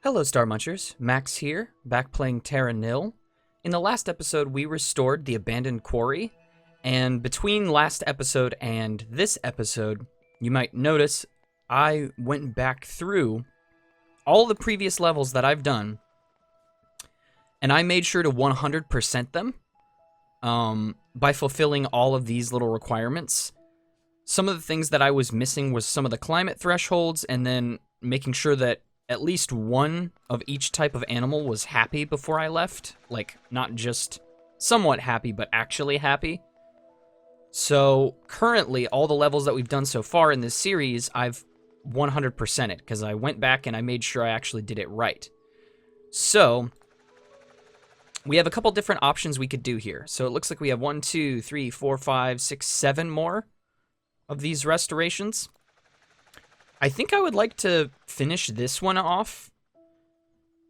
Hello, StarMunchers. Max here, back playing Terra Nil. In the last episode, we restored the abandoned quarry, and between last episode and this episode, you might notice I went back through all the previous levels that I've done, and I made sure to 100% them by fulfilling all of these little requirements. Some of the things that I was missing was some of the climate thresholds, and then making sure that at least one of each type of animal was happy before I left. Like, not just somewhat happy, but actually happy. So, currently, all the levels that we've done so far in this series, I've 100%ed, because I went back and I made sure I actually did it right. So, we have a couple different options we could do here. So, it looks like we have 1, 2, 3, 4, 5, 6, 7 more of these restorations. I think I would like to finish this one off,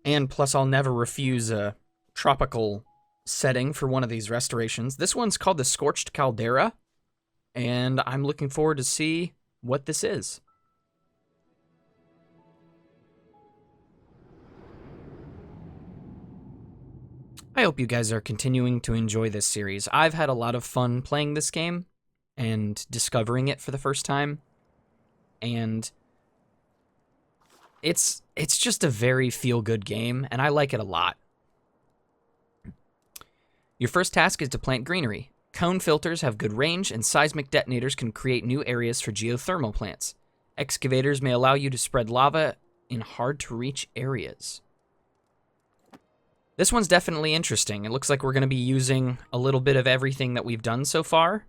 and plus I'll never refuse a tropical setting for one of these restorations. This one's called the Scorched Caldera, and I'm looking forward to see what this is. I hope you guys are continuing to enjoy this series. I've had a lot of fun playing this game and discovering it for the first time, and it's just a very feel-good game, and I like it a lot. Your first task is to plant greenery. Cone filters have good range, and seismic detonators can create new areas for geothermal plants. Excavators may allow you to spread lava in hard-to-reach areas. This one's definitely interesting. It looks like we're going to be using a little bit of everything that we've done so far,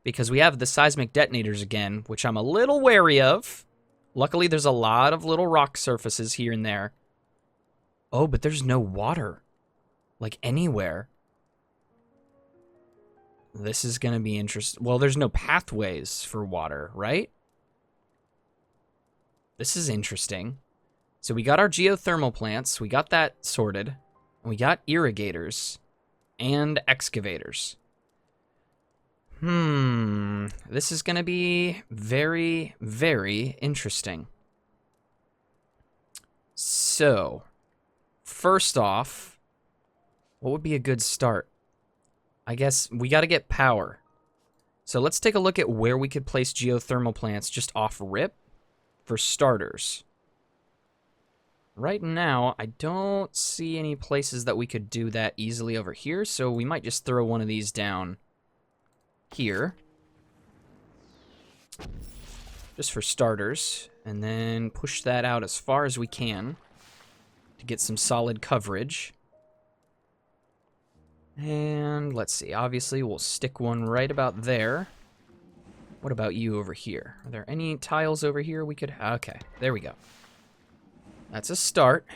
because we have the seismic detonators again, which I'm a little wary of. Luckily, there's a lot of little rock surfaces here and there. Oh, but there's no water. Like, anywhere. This is going to be interesting. Well, there's no pathways for water, right? This is interesting. So we got our geothermal plants. We got that sorted. And we got irrigators. And excavators. This is going to be very, very interesting. So, first off, what would be a good start? I guess we got to get power. So let's take a look at where we could place geothermal plants just off rip for starters. Right now, I don't see any places that we could do that easily over here, so we might just throw one of these down here, just for starters, and then push that out as far as we can to get some solid coverage. And let's see, obviously we'll stick one right about there. What about you over here? Are there any tiles over here we could... Okay, there we go. That's a start.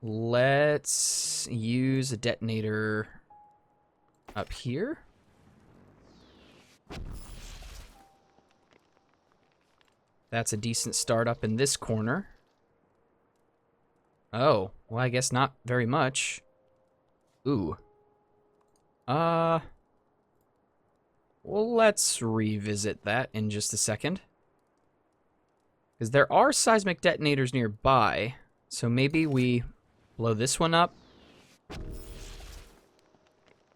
Let's use a detonator up here. That's a decent start up in this corner. Oh, well, I guess not very much. Ooh. Well, let's revisit that in just a second. Because there are seismic detonators nearby, so maybe we blow this one up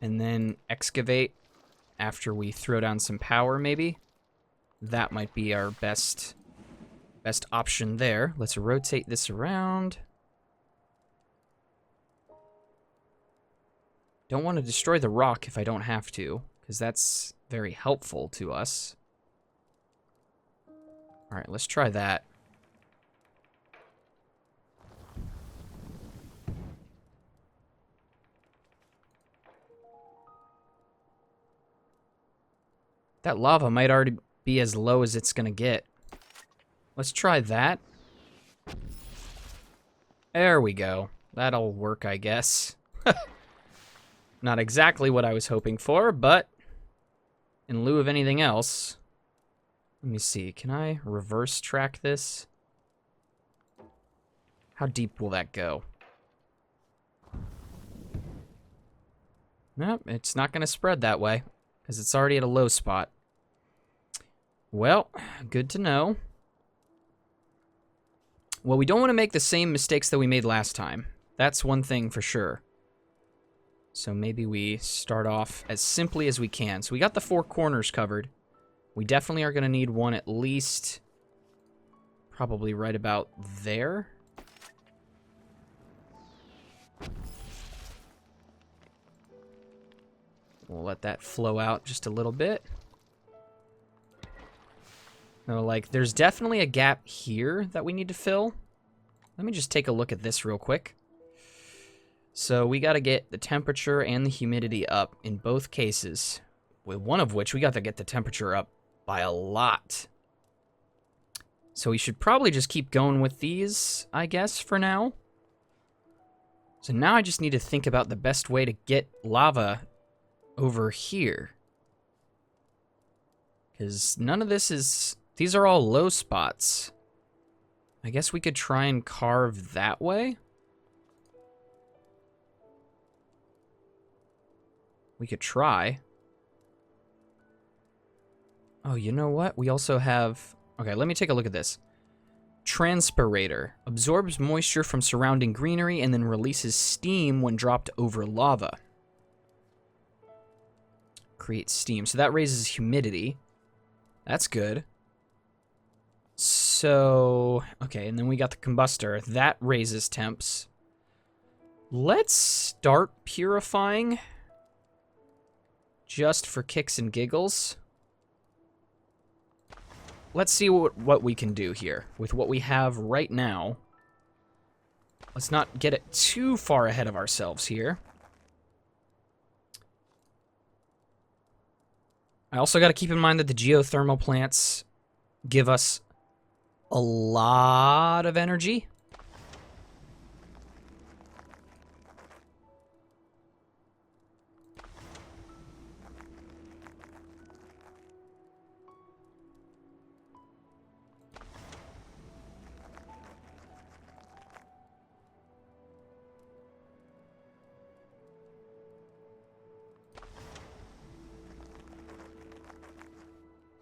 and then excavate after we throw down some power, maybe. That might be our best option there. Let's rotate this around. Don't want to destroy the rock if I don't have to, because that's very helpful to us. All right, let's try that. That lava might already be as low as it's gonna get. Let's try that. There we go. That'll work, I guess. Not exactly what I was hoping for, but in lieu of anything else, let me see. Can I reverse track this? How deep will that go? Nope, it's not gonna spread that way, because it's already at a low spot. Well, good to know. Well, we don't want to make the same mistakes that we made last time. That's one thing for sure. So maybe we start off as simply as we can. So we got the 4 corners covered. We definitely are going to need one at least probably right about there. We'll let that flow out just a little bit. No, like, there's definitely a gap here that we need to fill. Let me just take a look at this real quick. So we got to get the temperature and the humidity up in both cases. With one of which, we got to get the temperature up by a lot. So we should probably just keep going with these, I guess, for now. So now I just need to think about the best way to get lava over here. Because none of this is... These are all low spots. I guess we could try and carve that way. We could try. Oh, you know what? We also have... Okay, let me take a look at this. Transpirator. Absorbs moisture from surrounding greenery and then releases steam when dropped over lava. Creates steam. So that raises humidity. That's good. So... Okay, and then we got the combustor. That raises temps. Let's start purifying. Just for kicks and giggles. Let's see what we can do here with what we have right now. Let's not get it too far ahead of ourselves here. I also got to keep in mind that the geothermal plants give us a lot of energy.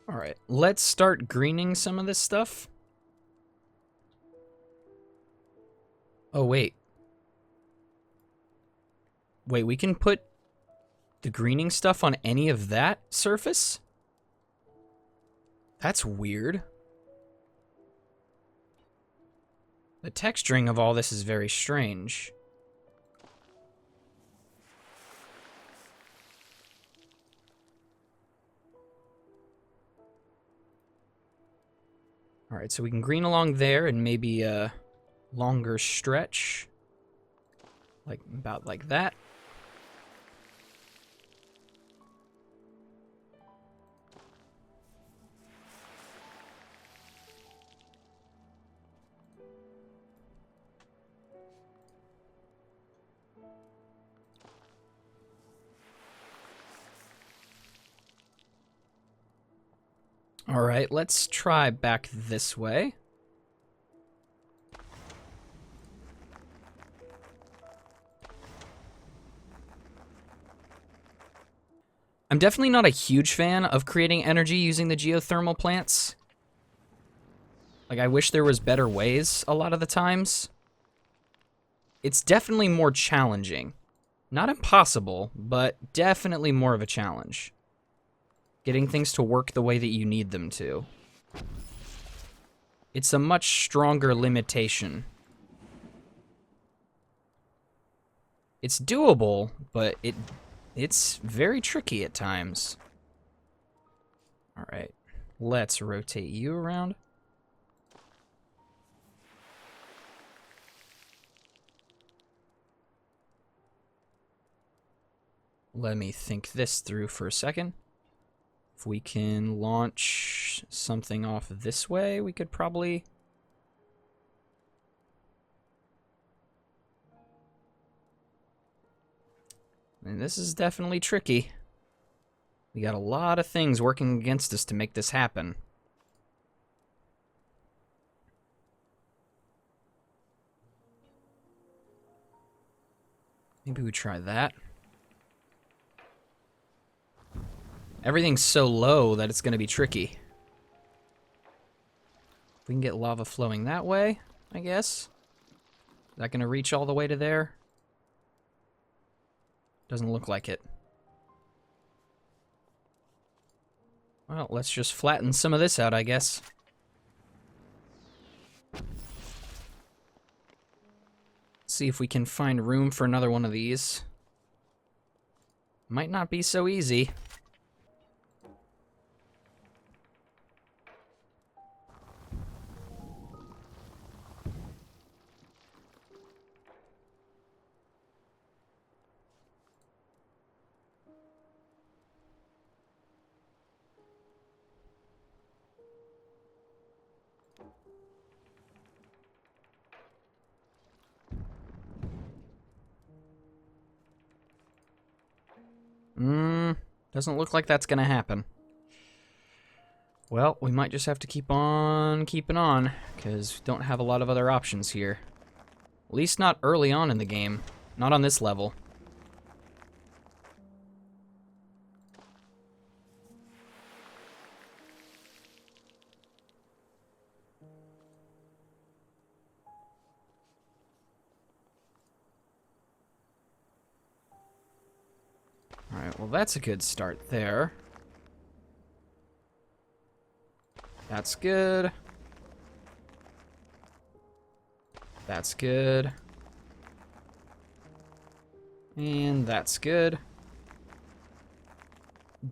All right, let's start greening some of this stuff. Oh, wait. Wait, we can put the greening stuff on any of that surface? That's weird. The texturing of all this is very strange. All right, so we can green along there and maybe a longer stretch. Like, about like that. All right, let's try back this way. I'm definitely not a huge fan of creating energy using the geothermal plants. Like, I wish there was better ways a lot of the times. It's definitely more challenging. Not impossible, but definitely more of a challenge. Getting things to work the way that you need them to. It's a much stronger limitation. It's doable, but it's very tricky at times. All right, let's rotate you around. Let me think this through for a second. If we can launch something off this way, we could probably... And this is definitely tricky. We got a lot of things working against us to make this happen. Maybe we try that. Everything's so low that it's going to be tricky. We can get lava flowing that way. I guess. Is that gonna reach all the way to there? Doesn't look like it. Well, let's just flatten some of this out, I guess. See if we can find room for another one of these. Might not be so easy. Doesn't look like that's gonna happen. Well, we might just have to keep on keeping on, because we don't have a lot of other options here. At least not early on in the game. Not on this level. Alright, well that's a good start there. That's good. That's good. And that's good.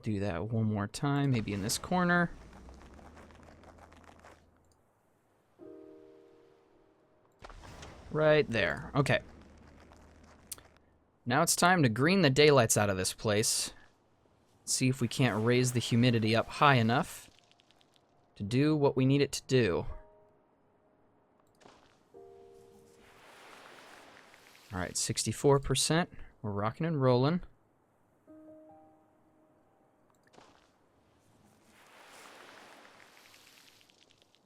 Do that one more time, maybe in this corner. Right there. Okay. Now it's time to green the daylights out of this place. See if we can't raise the humidity up high enough to do what we need it to do. Alright, 64%. We're rocking and rolling.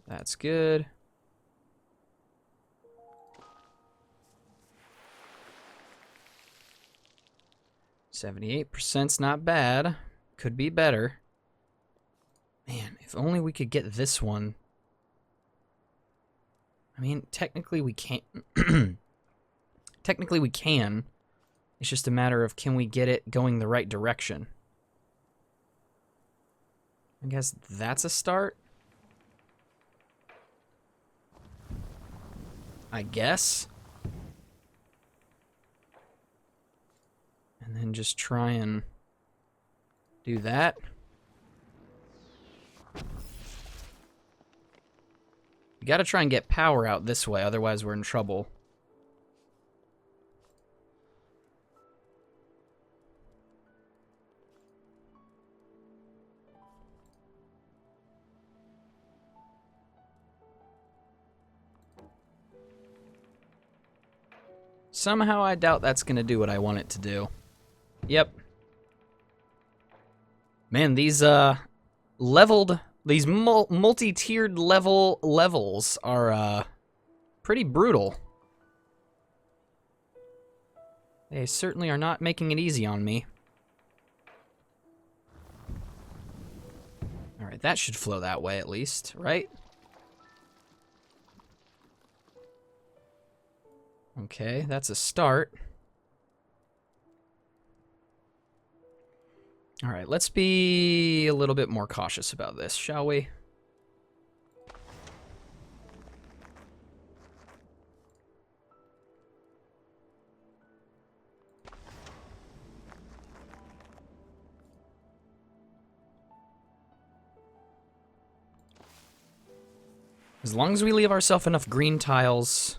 That's good. %'s not bad. Could be better. Man, if only we could get this one. I mean, technically we can't. Technically we can. It's just a matter of can we get it going the right direction. I guess that's a start. I guess. And then just try and do that. We gotta try and get power out this way, otherwise we're in trouble. Somehow I doubt that's gonna do what I want it to do. Yep. Man, these these multi-tiered levels are pretty brutal. They certainly are not making it easy on me. Alright, that should flow that way at least, right? Okay, that's a start. Alright, let's be a little bit more cautious about this, shall we? As long as we leave ourselves enough green tiles,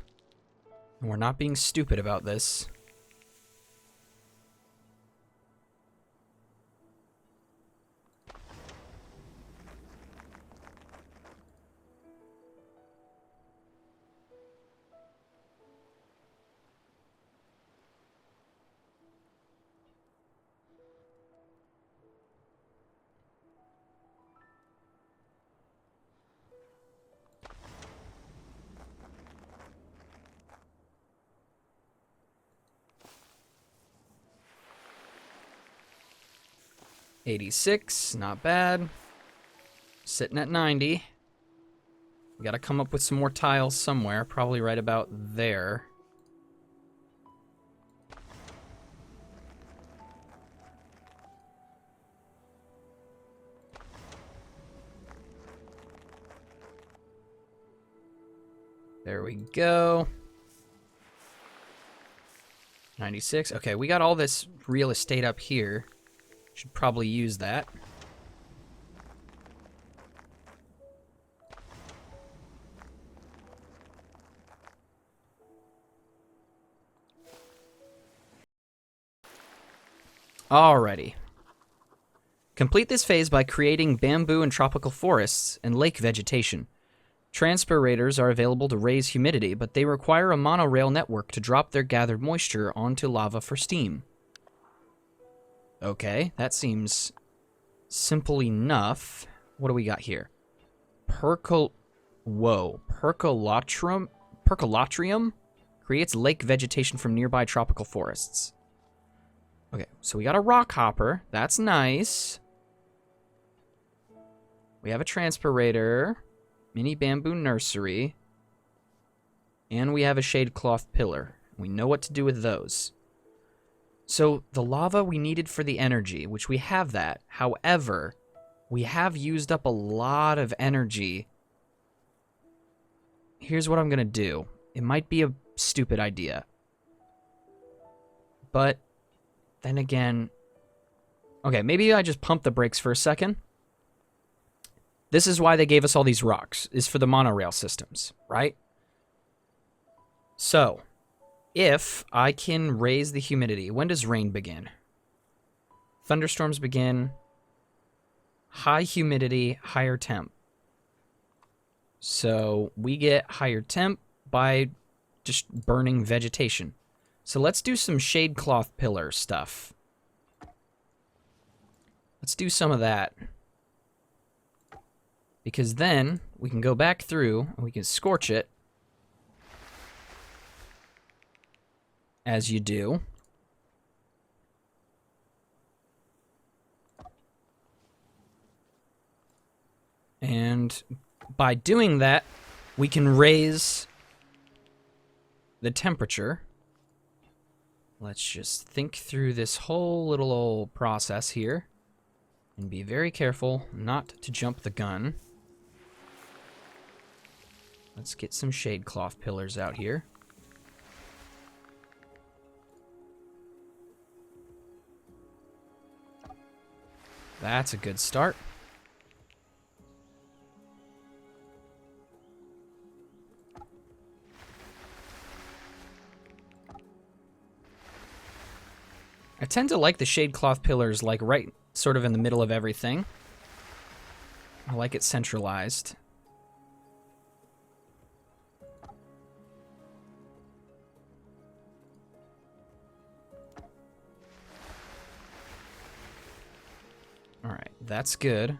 and we're not being stupid about this. $86, not bad. Sitting at 90. We gotta come up with some more tiles somewhere, probably right about there. There we go. 96. Okay, we got all this real estate up here. Should probably use that. Alrighty. Complete this phase by creating bamboo and tropical forests and lake vegetation. Transpirators are available to raise humidity, but they require a monorail network to drop their gathered moisture onto lava for steam. Okay, that seems simple enough. What do we got here? Percolatrium creates lake vegetation from nearby tropical forests. Okay, so we got a rock hopper. That's nice. We have a transpirator. Mini bamboo nursery. And we have a shade cloth pillar. We know what to do with those. So the lava we needed for the energy, which we have that. However, we have used up a lot of energy. Here's what I'm going to do. It might be a stupid idea. But then again... Okay, maybe I just pump the brakes for a second. This is why they gave us all these rocks, is for the monorail systems, right? So, if I can raise the humidity, when does rain begin? Thunderstorms begin. High humidity, higher temp. So, we get higher temp by just burning vegetation. So let's do some shade cloth pillar stuff. Let's do some of that. Because then we can go back through and we can scorch it. As you do. And by doing that, we can raise the temperature. Let's just think through this whole little old process here. And be very careful not to jump the gun. Let's get some shade cloth pillars out here. That's a good start. I tend to like the shade cloth pillars like right sort of in the middle of everything. I like it centralized. Alright, that's good.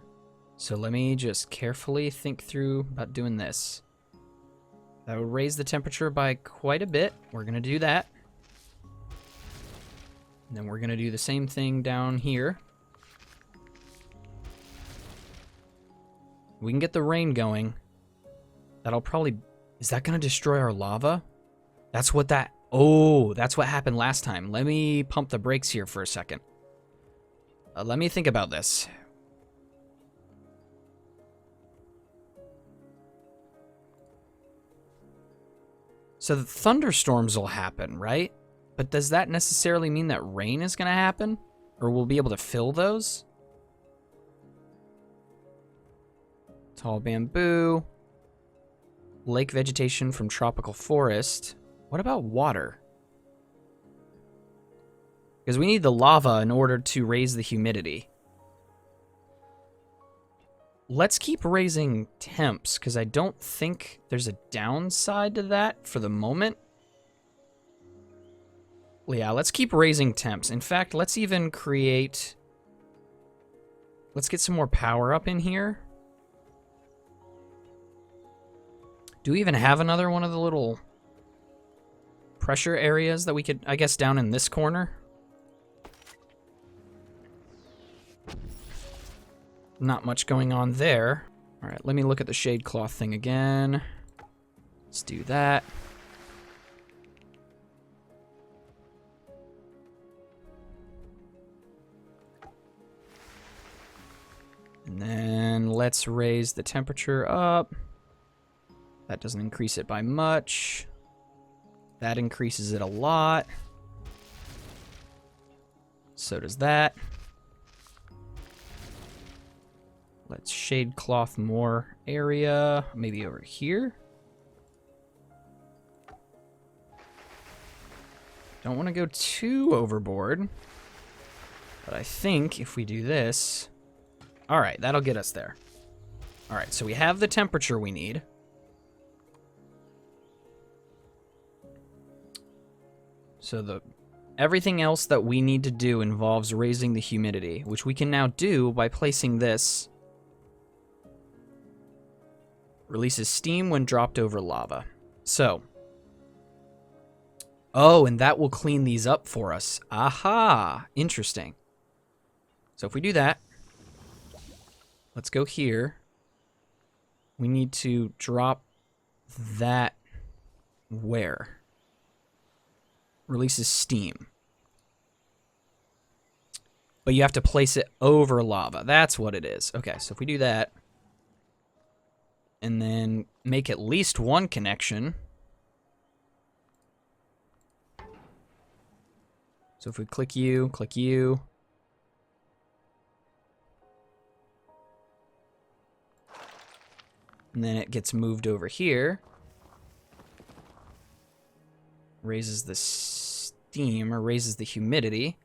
So let me just carefully think through about doing this. That will raise the temperature by quite a bit. We're going to do that. And then we're going to do the same thing down here. We can get the rain going. That'll probably... Is that going to destroy our lava? That's what that... Oh, that's what happened last time. Let me pump the brakes here for a second. Let me think about this. So the thunderstorms will happen, right? But does that necessarily mean that rain is going to happen? Or we'll be able to fill those? Tall bamboo. Lake vegetation from tropical forest. What about water? Because we need the lava in order to raise the humidity. Let's keep raising temps, because I don't think there's a downside to that for the moment. Yeah, let's keep raising temps. In fact, let's even create... Let's get some more power up in here. Do we even have another one of the little pressure areas that we could, I guess, down in this corner? Not much going on there. All right, let me look at the shade cloth thing again. Let's do that. And then let's raise the temperature up. That doesn't increase it by much. That increases it a lot. So does that. Let's shade cloth more area. Maybe over here. Don't want to go too overboard. But I think if we do this... All right, that'll get us there. All right, so we have the temperature we need. So everything else that we need to do involves raising the humidity, which we can now do by placing this. Releases steam when dropped over lava. So. Oh, and that will clean these up for us. Aha, interesting. So if we do that. Let's go here. We need to drop that where? Releases steam. But you have to place it over lava. That's what it is. Okay, so if we do that, and then make at least one connection. So if we click you, and then it gets moved over here. Raises the steam, or raises the humidity.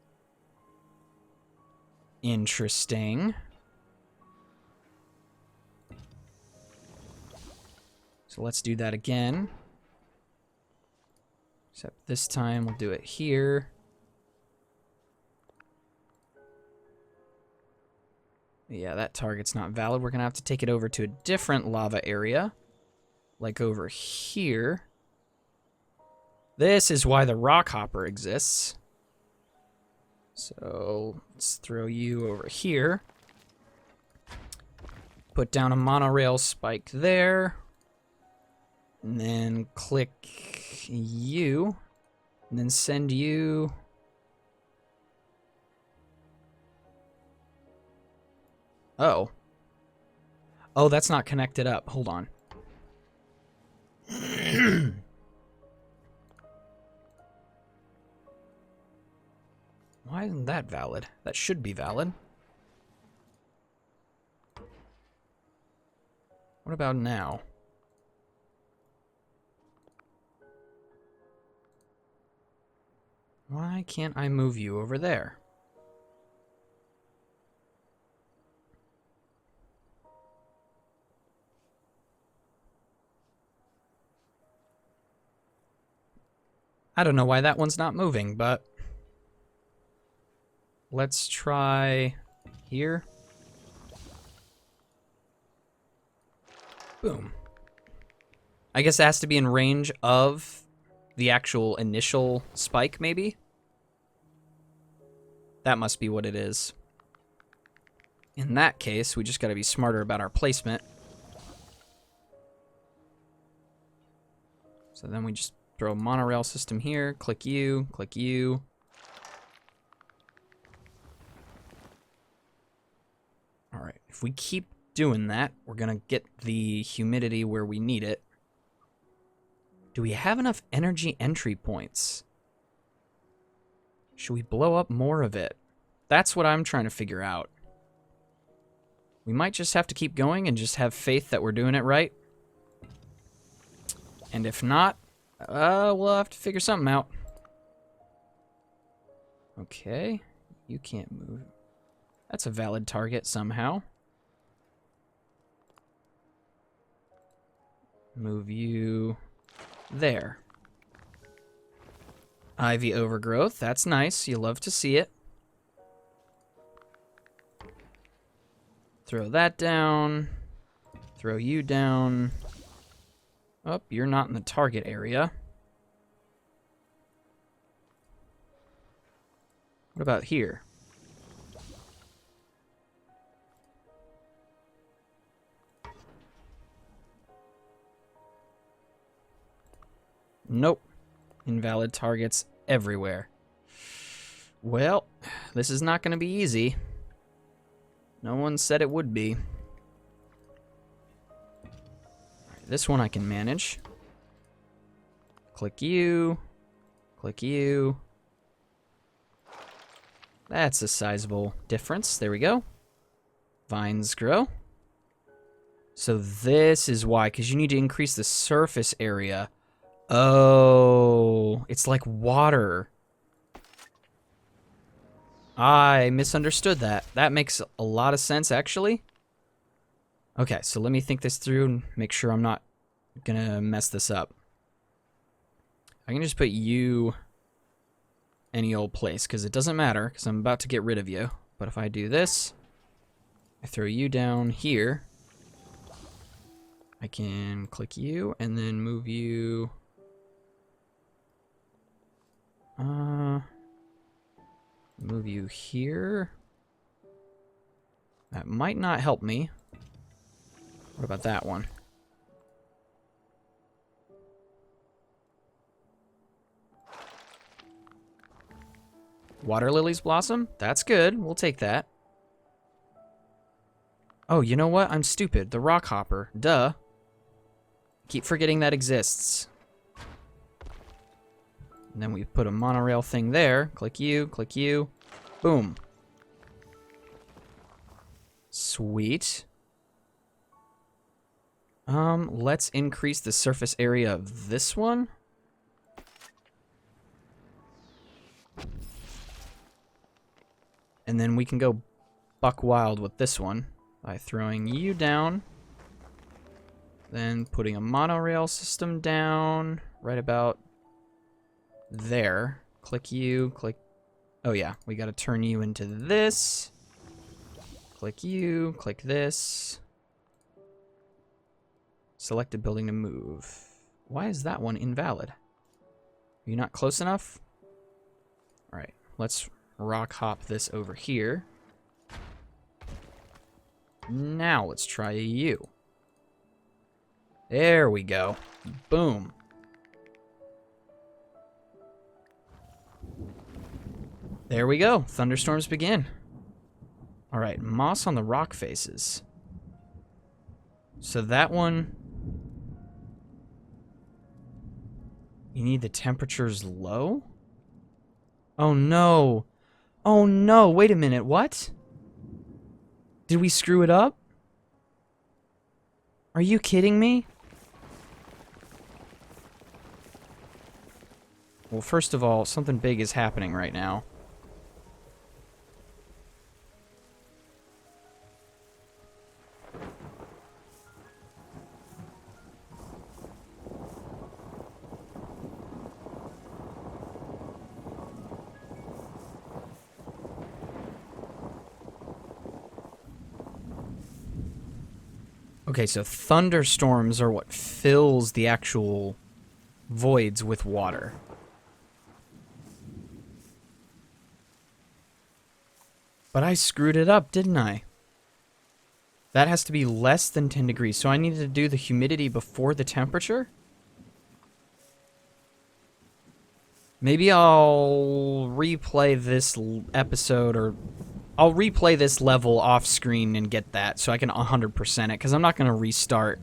Interesting. So let's do that again. Except this time we'll do it here. Yeah, that target's not valid. We're going to have to take it over to a different lava area. Like over here. This is why the rock hopper exists. So let's throw you over here. Put down a monorail spike there. And then click you. And then send you... Oh. Oh, that's not connected up. Hold on. Why isn't that valid? That should be valid. What about now? Why can't I move you over there? I don't know why that one's not moving, but let's try here. Boom. I guess it has to be in range of the actual initial spike, maybe? That must be what it is. In that case, we just gotta be smarter about our placement. So then we just throw a monorail system here, click you, click you. All right, if we keep doing that, we're gonna get the humidity where we need it. Do we have enough energy entry points? Should we blow up more of it? That's what I'm trying to figure out. We might just have to keep going and just have faith that we're doing it right. And if not, we'll have to figure something out. Okay, you can't move. That's a valid target somehow. Move you there. Ivy overgrowth, that's nice. You love to see it. Throw that down. Throw you down. Oh, you're not in the target area. What about here? Nope. Invalid targets everywhere. Well, this is not going to be easy. No one said it would be. This one I can manage. Click you. Click you. That's a sizable difference. There we go. Vines grow. So this is why, because you need to increase the surface area. Oh, it's like water. I misunderstood that. That makes a lot of sense, actually. Okay, so let me think this through and make sure I'm not gonna mess this up. I can just put you any old place, because it doesn't matter, because I'm about to get rid of you. But if I do this, I throw you down here. I can click you and then move you. Move you here. That might not help me. What about that one? Water lilies blossom? That's good. We'll take that. Oh, you know what? I'm stupid. The rock hopper. Duh. Keep forgetting that exists. And then we put a monorail thing there. Click you, click you. Boom. Sweet. Let's increase the surface area of this one. And then we can go buck wild with this one by throwing you down. Then putting a monorail system down right about there. Click you, click... Oh yeah, we gotta turn you into this. Click you, click this. Select a building to move. Why is that one invalid? Are you not close enough? Alright, let's rock hop this over here. Now let's try you. There we go. Boom. There we go. Thunderstorms begin. Alright, moss on the rock faces. So that one... You need the temperatures low? Oh no. Oh no, wait a minute, what? Did we screw it up? Are you kidding me? Well, first of all, something big is happening right now. Okay, so thunderstorms are what fills the actual voids with water. But I screwed it up, didn't I? That has to be less than 10 degrees, so I needed to do the humidity before the temperature? Maybe I'll replay this episode, or I'll replay this level off screen and get that so I can 100% it, because I'm not going to restart.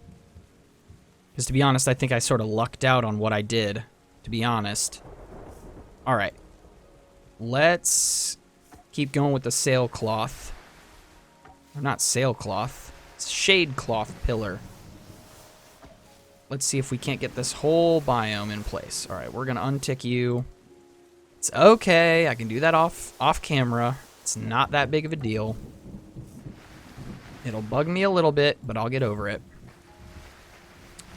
Because to be honest, I think I sort of lucked out on what I did, to be honest. Alright. Let's keep going with the sailcloth. Or not sailcloth. It's shade cloth pillar. Let's see if we can't get this whole biome in place. Alright, we're going to untick you. It's okay. I can do that off camera. It's not that big of a deal. It'll bug me a little bit, but I'll get over it.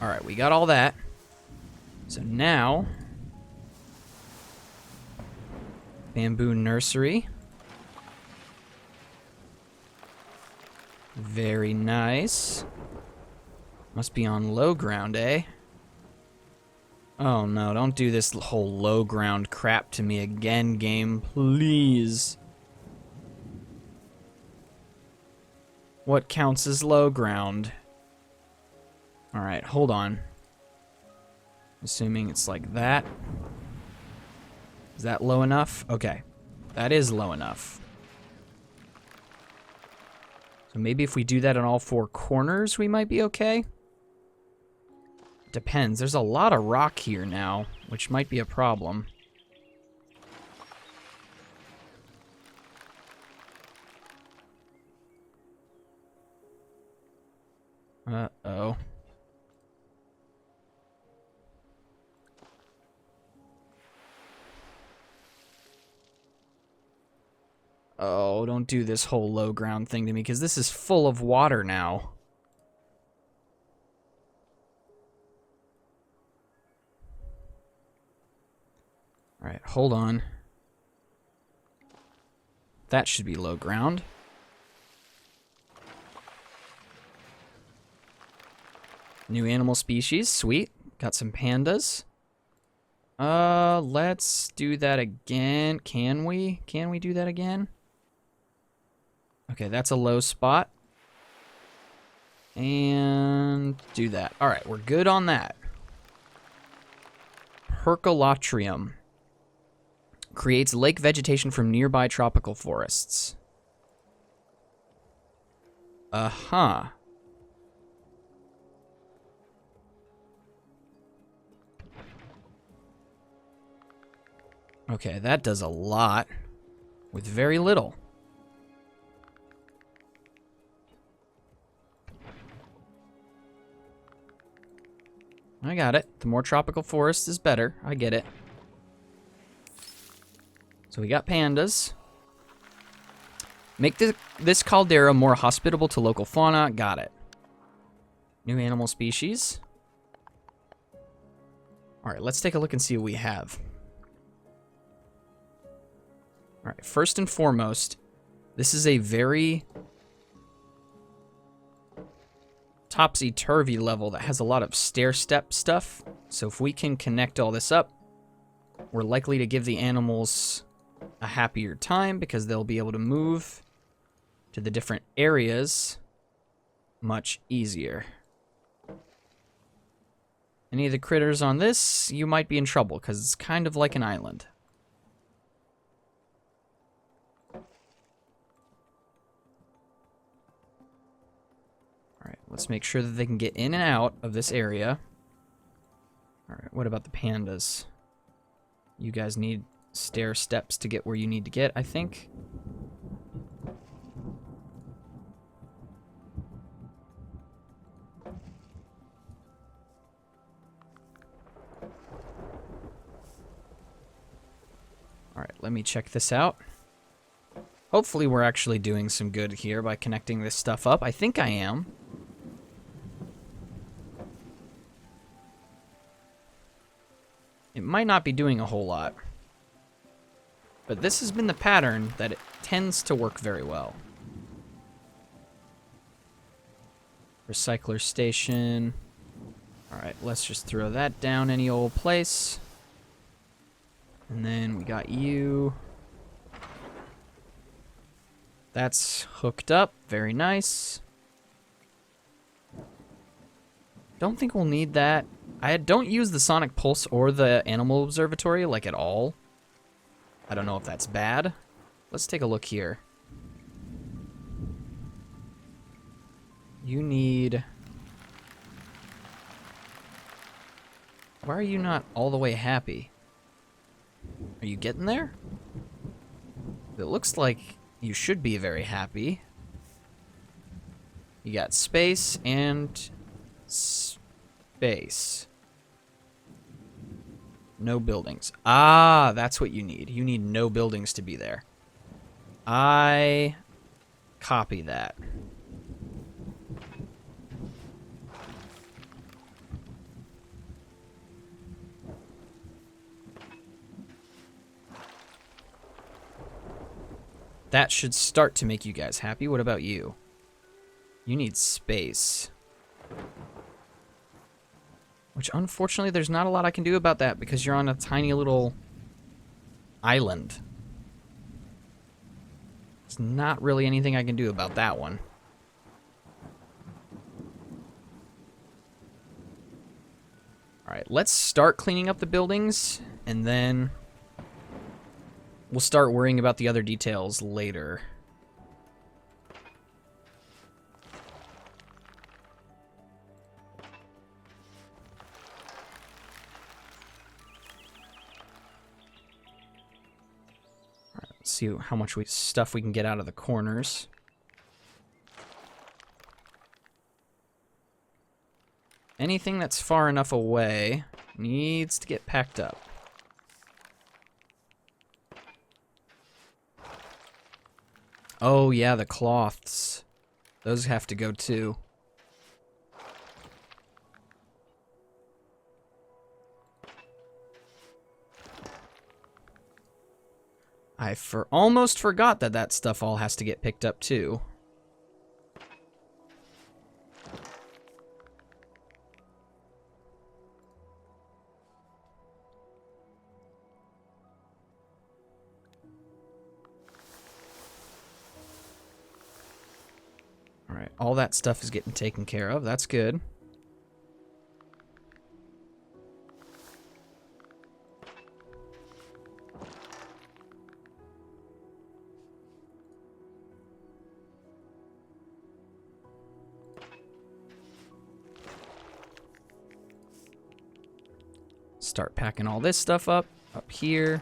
Alright, we got all that. So now... Bamboo nursery. Very nice. Must be on low ground, eh? Oh no, don't do this whole low ground crap to me again, game. Please. What counts as low ground? Alright, hold on. Assuming it's like that. Is that low enough? Okay. That is low enough. So maybe if we do that on all four corners, we might be okay. Depends. There's a lot of rock here now, which might be a problem. Uh-oh. Oh, don't do this whole low ground thing to me, because this is full of water now. Alright, hold on. That should be low ground. New animal species, sweet. Got some pandas. Let's do that again. Can we? Can we do that again? Okay, that's a low spot. And do that. All right, we're good on that. Percolatrium. Creates lake vegetation from nearby tropical forests. Uh-huh. Okay, that does a lot with very little. I got it. The more tropical forest is better. I get it. So we got pandas. Make this caldera more hospitable to local fauna. Got it. New animal species. All right, let's take a look and see what we have. All right, first and foremost, this is a very topsy-turvy level that has a lot of stair-step stuff. So if we can connect all this up, we're likely to give the animals a happier time because they'll be able to move to the different areas much easier. Any of the critters on this, you might be in trouble because it's kind of like an island. Alright, let's make sure that they can get in and out of this area. Alright, what about the pandas? You guys need stair steps to get where you need to get, I think. Alright, let me check this out. Hopefully we're actually doing some good here by connecting this stuff up. I think I am. It might not be doing a whole lot. But this has been the pattern that it tends to work very well. Recycler station. Alright, let's just throw that down any old place. And then we got you. That's hooked up. Very nice. Don't think we'll need that. I don't use the sonic pulse or the animal observatory, like, at all. I don't know if that's bad. Let's take a look here. You need... Why are you not all the way happy? Are you getting there? It looks like you should be very happy. You got space and space. No buildings. Ah, that's what you need. You need no buildings to be there. I copy that. That should start to make you guys happy. What about you? You need space. Which, unfortunately, there's not a lot I can do about that because you're on a tiny little island. There's not really anything I can do about that one. Alright, let's start cleaning up the buildings, and then we'll start worrying about the other details later. All right, let's see how much stuff we can get out of the corners. Anything that's far enough away needs to get packed up. Oh yeah, the cloths. Those have to go too. I almost forgot that stuff all has to get picked up too. Alright, all that stuff is getting taken care of. That's good. Start packing all this stuff up here.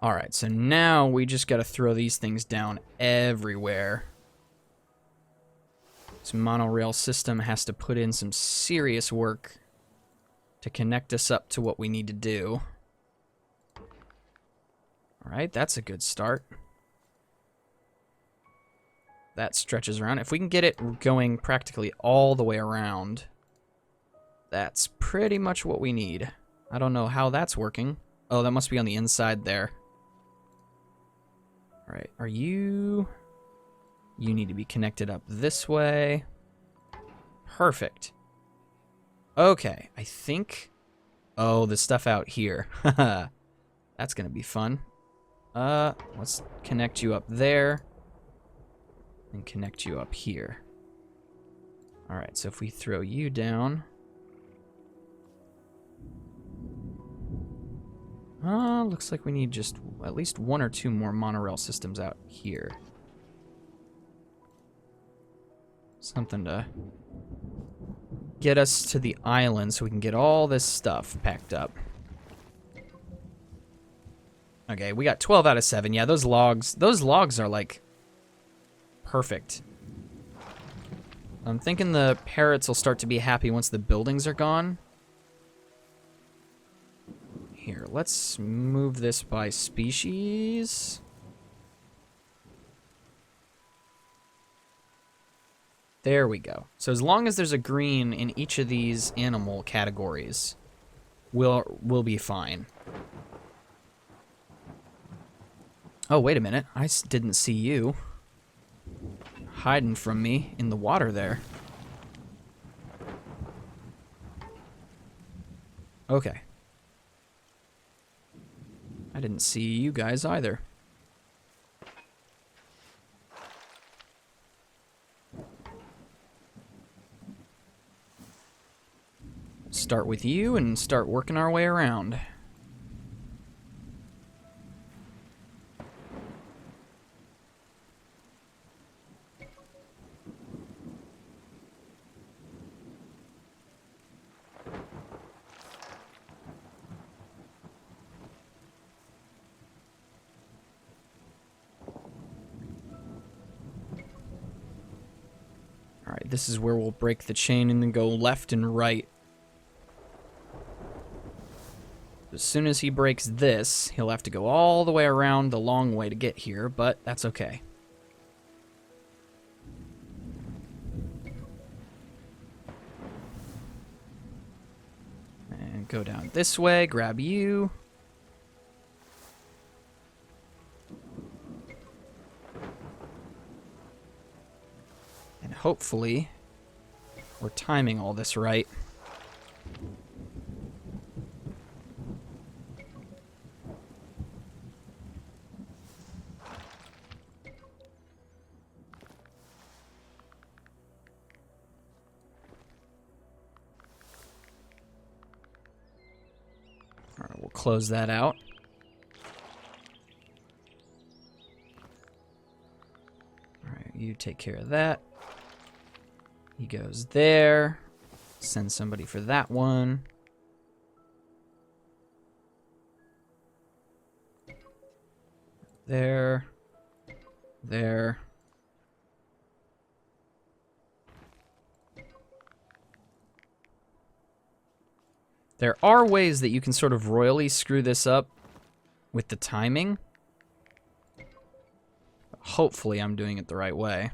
All right, so now we just got to throw these things down everywhere. This monorail system has to put in some serious work to connect us up to what we need to do. All right, that's a good start. That stretches around. If we can get it going practically all the way around, that's pretty much what we need. I don't know how that's working. Oh, that must be on the inside there. All right, are you... You need to be connected up this way. Perfect. Okay, I think... Oh, the stuff out here. That's gonna be fun. Let's connect you up there. And connect you up here. Alright, so if we throw you down... looks like we need just at least one or two more monorail systems out here. Something to get us to the island so we can get all this stuff packed up. Okay, we got 12 out of 7. Yeah, those logs are like perfect. I'm thinking the parrots will start to be happy once the buildings are gone. Here, let's move this by species. There we go. So as long as there's a green in each of these animal categories, we'll be fine. Oh, wait a minute. I didn't see you hiding from me in the water there. Okay. I didn't see you guys either. Start with you and start working our way around. Alright, this is where we'll break the chain and then go left and right. As soon as he breaks this, he'll have to go all the way around the long way to get here, but that's okay. And go down this way, grab you. And hopefully, we're timing all this right. close that out. Alright, you take care of that. He goes there. Send somebody for that one. There. There. There are ways that you can sort of royally screw this up with the timing. Hopefully I'm doing it the right way.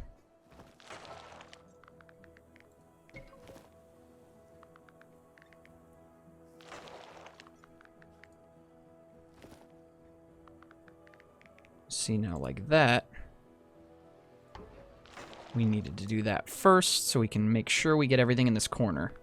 See, now like that. We needed to do that first so we can make sure we get everything in this corner.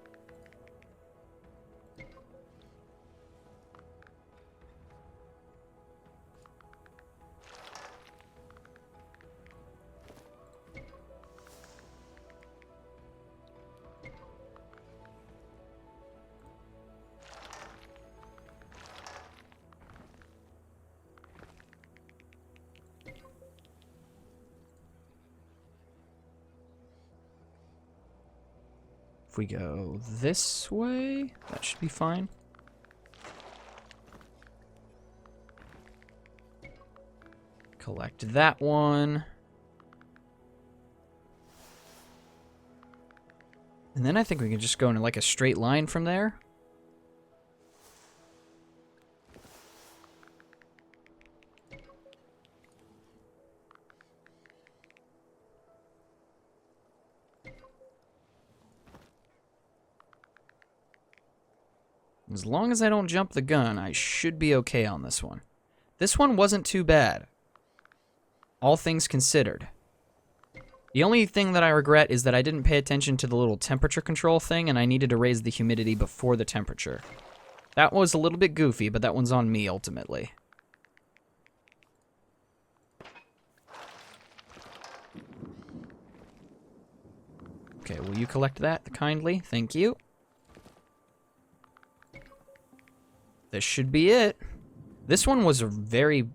If we go this way, that should be fine. Collect that one. And then I think we can just go into like a straight line from there. As long as I don't jump the gun, I should be okay on this one. This one wasn't too bad, all things considered. The only thing that I regret is that I didn't pay attention to the little temperature control thing, and I needed to raise the humidity before the temperature. That was a little bit goofy, but that one's on me ultimately. Okay, will you collect that kindly? Thank you. This should be it. This one was a very,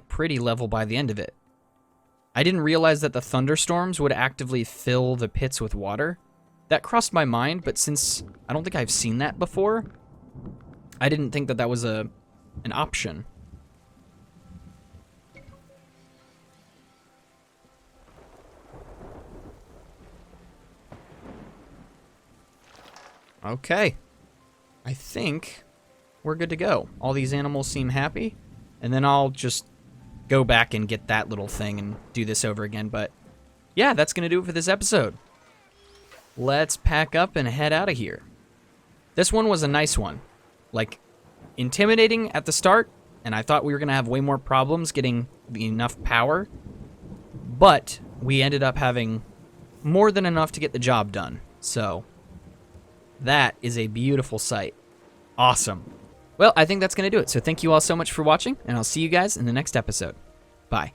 pretty level by the end of it. I didn't realize that the thunderstorms would actively fill the pits with water. That crossed my mind, but since I don't think I've seen that before, I didn't think that that was an option. Okay. I think we're good to go. All these animals seem happy, and then I'll just go back and get that little thing and do this over again. But yeah, that's gonna do it for this episode. Let's pack up and head out of here. This one was a nice one. Like, intimidating at the start, and I thought we were gonna have way more problems getting enough power, but we ended up having more than enough to get the job done. So that is a beautiful sight. Awesome. Well, I think that's going to do it. So thank you all so much for watching, and I'll see you guys in the next episode. Bye.